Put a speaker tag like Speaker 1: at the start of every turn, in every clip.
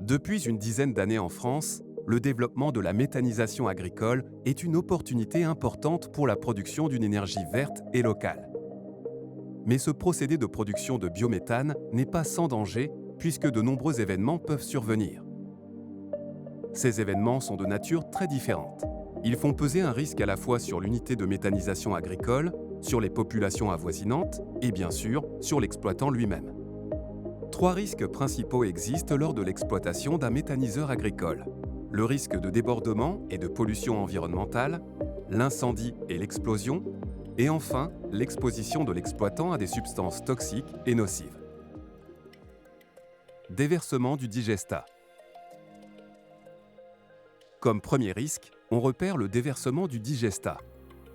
Speaker 1: Depuis une dizaine d'années en France, le développement de la méthanisation agricole est une opportunité importante pour la production d'une énergie verte et locale. Mais ce procédé de production de biométhane n'est pas sans danger puisque de nombreux événements peuvent survenir. Ces événements sont de nature très différente. Ils font peser un risque à la fois sur l'unité de méthanisation agricole, sur les populations avoisinantes et bien sûr sur l'exploitant lui-même. Trois risques principaux existent lors de l'exploitation d'un méthaniseur agricole. Le risque de débordement et de pollution environnementale, l'incendie et l'explosion, et enfin l'exposition de l'exploitant à des substances toxiques et nocives. Déversement du digestat. Comme premier risque, on repère le déversement du digestat.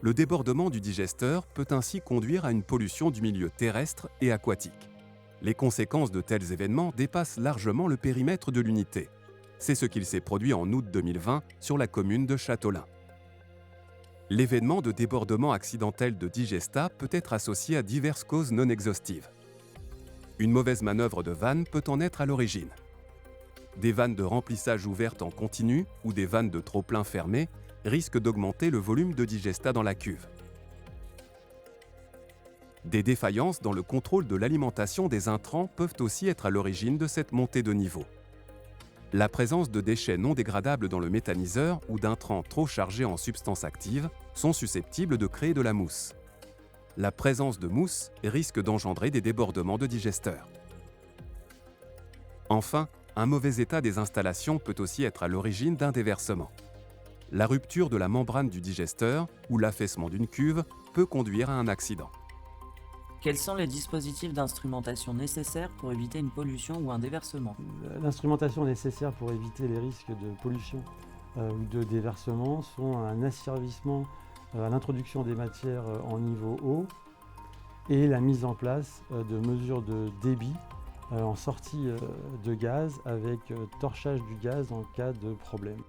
Speaker 1: Le débordement du digesteur peut ainsi conduire à une pollution du milieu terrestre et aquatique. Les conséquences de tels événements dépassent largement le périmètre de l'unité. C'est ce qu'il s'est produit en août 2020 sur la commune de Châteaulin. L'événement de débordement accidentel de digestat peut être associé à diverses causes non exhaustives. Une mauvaise manœuvre de vanne peut en être à l'origine. Des vannes de remplissage ouvertes en continu ou des vannes de trop-plein fermées risquent d'augmenter le volume de digestat dans la cuve. Des défaillances dans le contrôle de l'alimentation des intrants peuvent aussi être à l'origine de cette montée de niveau. La présence de déchets non dégradables dans le méthaniseur ou d'intrants trop chargés en substances actives sont susceptibles de créer de la mousse. La présence de mousse risque d'engendrer des débordements de digesteurs. Enfin, un mauvais état des installations peut aussi être à l'origine d'un déversement. La rupture de la membrane du digesteur ou l'affaissement d'une cuve peut conduire à un accident.
Speaker 2: Quels sont les dispositifs d'instrumentation nécessaires pour éviter une pollution ou un déversement?
Speaker 3: L'instrumentation nécessaire pour éviter les risques de pollution ou de déversement sont un asservissement à l'introduction des matières en niveau eau et la mise en place de mesures de débit en sortie de gaz avec torchage du gaz en cas de problème.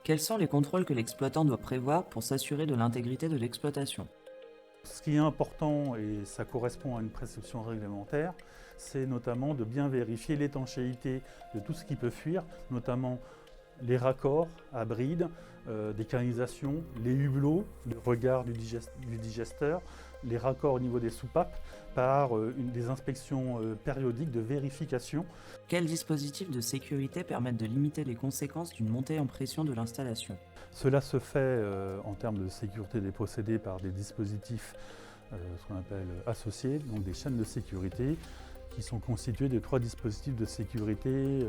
Speaker 2: Quels sont les contrôles que l'exploitant doit prévoir pour s'assurer de l'intégrité de l'exploitation?
Speaker 4: Ce qui est important, et ça correspond à une prescription réglementaire, c'est notamment de bien vérifier l'étanchéité de tout ce qui peut fuir, notamment les raccords à bride, des canalisations, les hublots, le regard du digesteur, les raccords au niveau des soupapes, par des inspections périodiques de vérification.
Speaker 2: Quels dispositifs de sécurité permettent de limiter les conséquences d'une montée en pression de l'installation?
Speaker 4: Cela se fait en termes de sécurité des procédés par des dispositifs ce qu'on appelle associés, donc des chaînes de sécurité qui sont constituées de 3 dispositifs de sécurité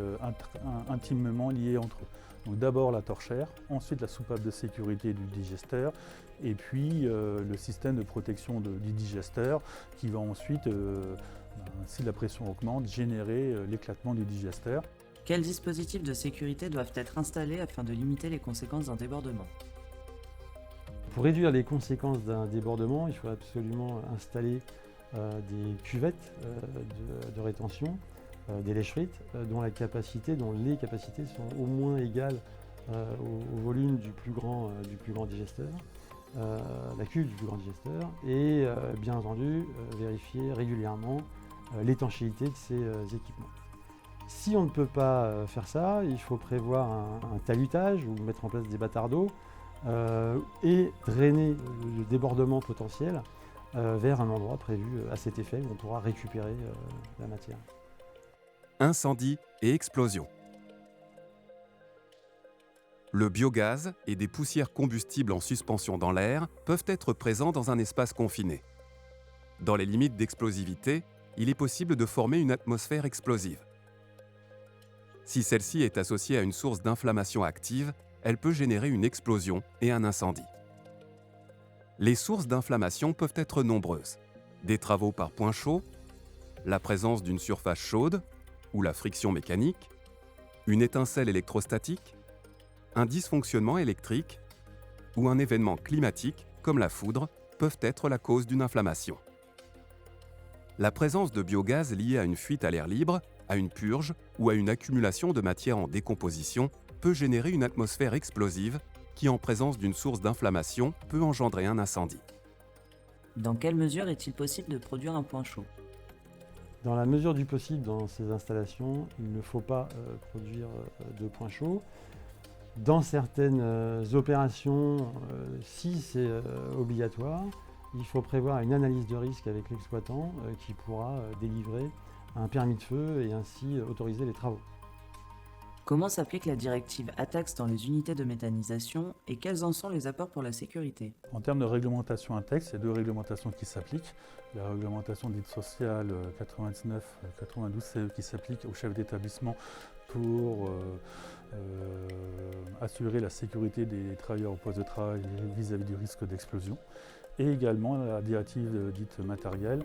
Speaker 4: intimement liés entre eux. Donc d'abord la torchère, ensuite la soupape de sécurité du digesteur et puis le système de protection du digesteur qui va ensuite, si la pression augmente, générer l'éclatement du digesteur.
Speaker 2: Quels dispositifs de sécurité doivent être installés afin de limiter les conséquences d'un débordement?
Speaker 3: Pour réduire les conséquences d'un débordement, il faut absolument installer des cuvettes de rétention, des lèche-frites, dont les capacités sont au moins égales au volume du plus grand digesteur, la cuve du plus grand digesteur, et bien entendu vérifier régulièrement l'étanchéité de ces équipements. Si on ne peut pas faire ça, il faut prévoir un talutage ou mettre en place des bâtards d'eau et drainer le débordement potentiel vers un endroit prévu à cet effet où on pourra récupérer la matière.
Speaker 1: Incendie et explosion. Le biogaz et des poussières combustibles en suspension dans l'air peuvent être présents dans un espace confiné. Dans les limites d'explosivité, il est possible de former une atmosphère explosive. Si celle-ci est associée à une source d'inflammation active, elle peut générer une explosion et un incendie. Les sources d'inflammation peuvent être nombreuses. Des travaux par point chaud, la présence d'une surface chaude ou la friction mécanique, une étincelle électrostatique, un dysfonctionnement électrique ou un événement climatique comme la foudre peuvent être la cause d'une inflammation. La présence de biogaz liée à une fuite à l'air libre, à une purge ou à une accumulation de matière en décomposition peut générer une atmosphère explosive qui, en présence d'une source d'inflammation, peut engendrer un incendie.
Speaker 2: Dans quelle mesure est-il possible de produire un point chaud?
Speaker 3: Dans la mesure du possible dans ces installations, il ne faut pas produire de points chauds. Dans certaines opérations, si c'est obligatoire, il faut prévoir une analyse de risque avec l'exploitant qui pourra délivrer un permis de feu et ainsi autoriser les travaux.
Speaker 2: Comment s'applique la directive ATAX dans les unités de méthanisation et quels en sont les apports pour la sécurité?
Speaker 4: En termes de réglementation ATEX, il y a deux réglementations qui s'appliquent. La réglementation dite sociale 99-92 CE qui s'applique aux chefs d'établissement pour assurer la sécurité des travailleurs au poste de travail vis-à-vis du risque d'explosion. Et également la directive dite matérielle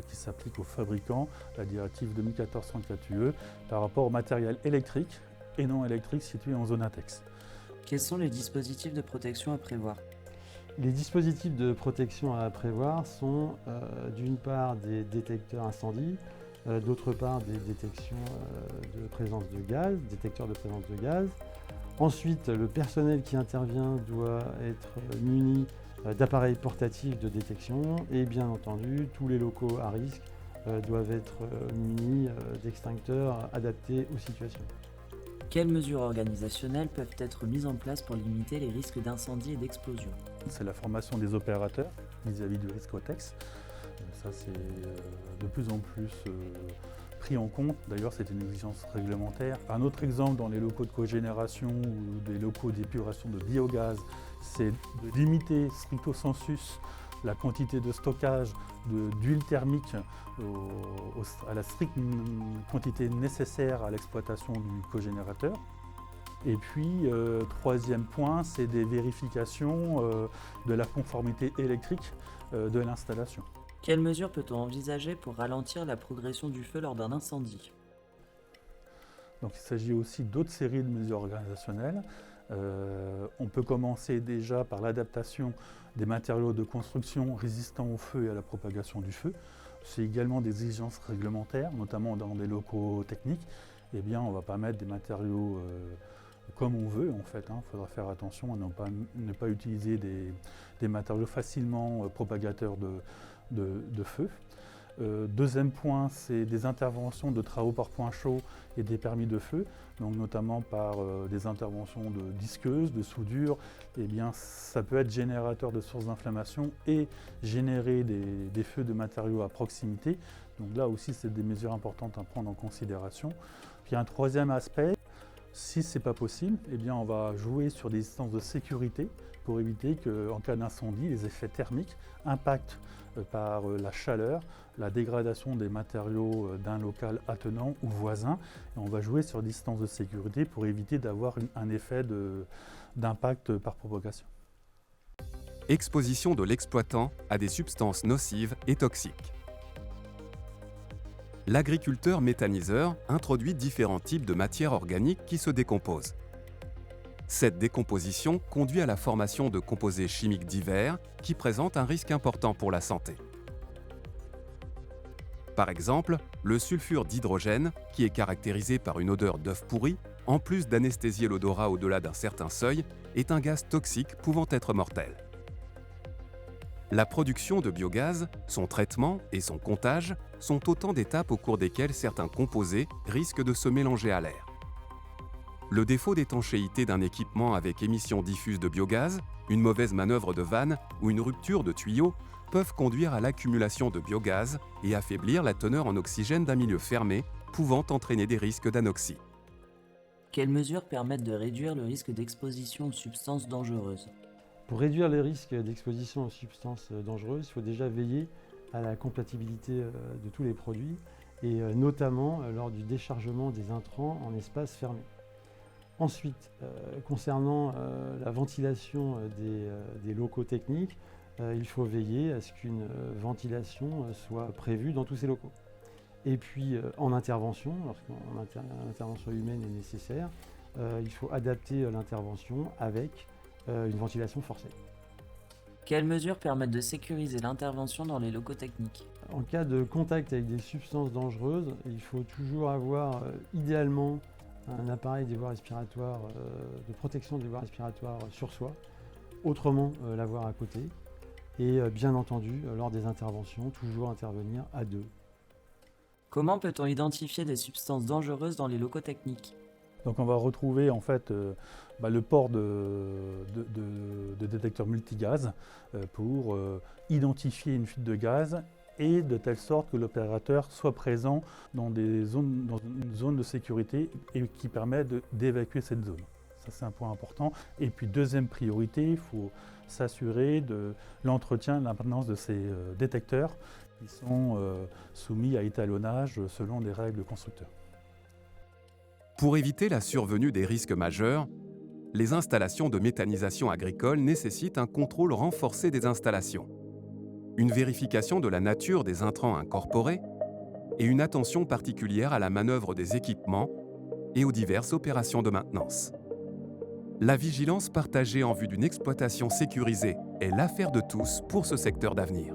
Speaker 4: qui s'applique aux fabricants, la directive 2014-34 UE par rapport au matériel électrique et non électrique situé en zone ATEX.
Speaker 2: Quels sont les dispositifs de protection à prévoir?
Speaker 3: Les dispositifs de protection à prévoir sont d'une part des détecteurs incendie, d'autre part des détections de présence de gaz, détecteurs de présence de gaz. Ensuite, le personnel qui intervient doit être muni d'appareils portatifs de détection et bien entendu, tous les locaux à risque doivent être munis d'extincteurs adaptés aux situations.
Speaker 2: Quelles mesures organisationnelles peuvent être mises en place pour limiter les risques d'incendie et d'explosion?
Speaker 4: C'est la formation des opérateurs vis-à-vis du risque ATEX. Ça, c'est de plus en plus pris en compte. D'ailleurs, c'est une exigence réglementaire. Un autre exemple dans les locaux de cogénération ou des locaux d'épuration de biogaz, c'est de limiter stricto sensus la quantité de stockage d'huile thermique à la stricte quantité nécessaire à l'exploitation du cogénérateur. Et puis, troisième point, c'est des vérifications de la conformité électrique de l'installation.
Speaker 2: Quelles mesures peut-on envisager pour ralentir la progression du feu lors d'un incendie?
Speaker 4: Donc, il s'agit aussi d'autres séries de mesures organisationnelles. On peut commencer déjà par l'adaptation des matériaux de construction résistants au feu et à la propagation du feu. C'est également des exigences réglementaires, notamment dans des locaux techniques. Eh bien, on ne va pas mettre des matériaux comme on veut, en fait. Il faudra faire attention à ne pas utiliser des matériaux facilement propagateurs de feu. Deuxième point, c'est des interventions de travaux par point chaud et des permis de feu, donc notamment par des interventions de disqueuses, de soudure. Eh bien, ça peut être générateur de sources d'inflammation et générer des feux de matériaux à proximité. Donc là aussi, c'est des mesures importantes à prendre en considération. Puis un troisième aspect, si ce n'est pas possible, eh bien, on va jouer sur des distances de sécurité pour éviter qu'en cas d'incendie, les effets thermiques impactent par la chaleur, la dégradation des matériaux d'un local attenant ou voisin. Et on va jouer sur distance de sécurité pour éviter d'avoir un effet d'impact par propagation.
Speaker 1: Exposition de l'exploitant à des substances nocives et toxiques. L'agriculteur méthaniseur introduit différents types de matières organiques qui se décomposent. Cette décomposition conduit à la formation de composés chimiques divers qui présentent un risque important pour la santé. Par exemple, le sulfure d'hydrogène, qui est caractérisé par une odeur d'œuf pourri, en plus d'anesthésier l'odorat au-delà d'un certain seuil, est un gaz toxique pouvant être mortel. La production de biogaz, son traitement et son comptage sont autant d'étapes au cours desquelles certains composés risquent de se mélanger à l'air. Le défaut d'étanchéité d'un équipement avec émission diffuse de biogaz, une mauvaise manœuvre de vanne ou une rupture de tuyau peuvent conduire à l'accumulation de biogaz et affaiblir la teneur en oxygène d'un milieu fermé, pouvant entraîner des risques d'anoxie.
Speaker 2: Quelles mesures permettent de réduire le risque d'exposition aux substances dangereuses?
Speaker 3: Pour réduire les risques d'exposition aux substances dangereuses, il faut déjà veiller à la compatibilité de tous les produits et notamment lors du déchargement des intrants en espace fermé. Ensuite, concernant la ventilation des locaux techniques, il faut veiller à ce qu'une ventilation soit prévue dans tous ces locaux. Et puis en intervention, lorsqu'une intervention humaine est nécessaire, il faut adapter l'intervention avec une ventilation forcée.
Speaker 2: Quelles mesures permettent de sécuriser l'intervention dans les locaux techniques?
Speaker 3: En cas de contact avec des substances dangereuses, il faut toujours avoir idéalement un appareil des voies respiratoires, de protection des voies respiratoires sur soi, autrement l'avoir à côté. Et bien entendu, lors des interventions, toujours intervenir à deux.
Speaker 2: Comment peut-on identifier des substances dangereuses dans les locaux techniques?
Speaker 4: Donc on va retrouver en fait le port de détecteurs multigaz pour identifier une fuite de gaz et de telle sorte que l'opérateur soit présent dans une zone de sécurité et qui permet d'évacuer cette zone. Ça c'est un point important. Et puis deuxième priorité, il faut s'assurer de l'entretien et de la maintenance de ces détecteurs qui sont soumis à étalonnage selon les règles constructeurs.
Speaker 1: Pour éviter la survenue des risques majeurs, les installations de méthanisation agricole nécessitent un contrôle renforcé des installations, une vérification de la nature des intrants incorporés et une attention particulière à la manœuvre des équipements et aux diverses opérations de maintenance. La vigilance partagée en vue d'une exploitation sécurisée est l'affaire de tous pour ce secteur d'avenir.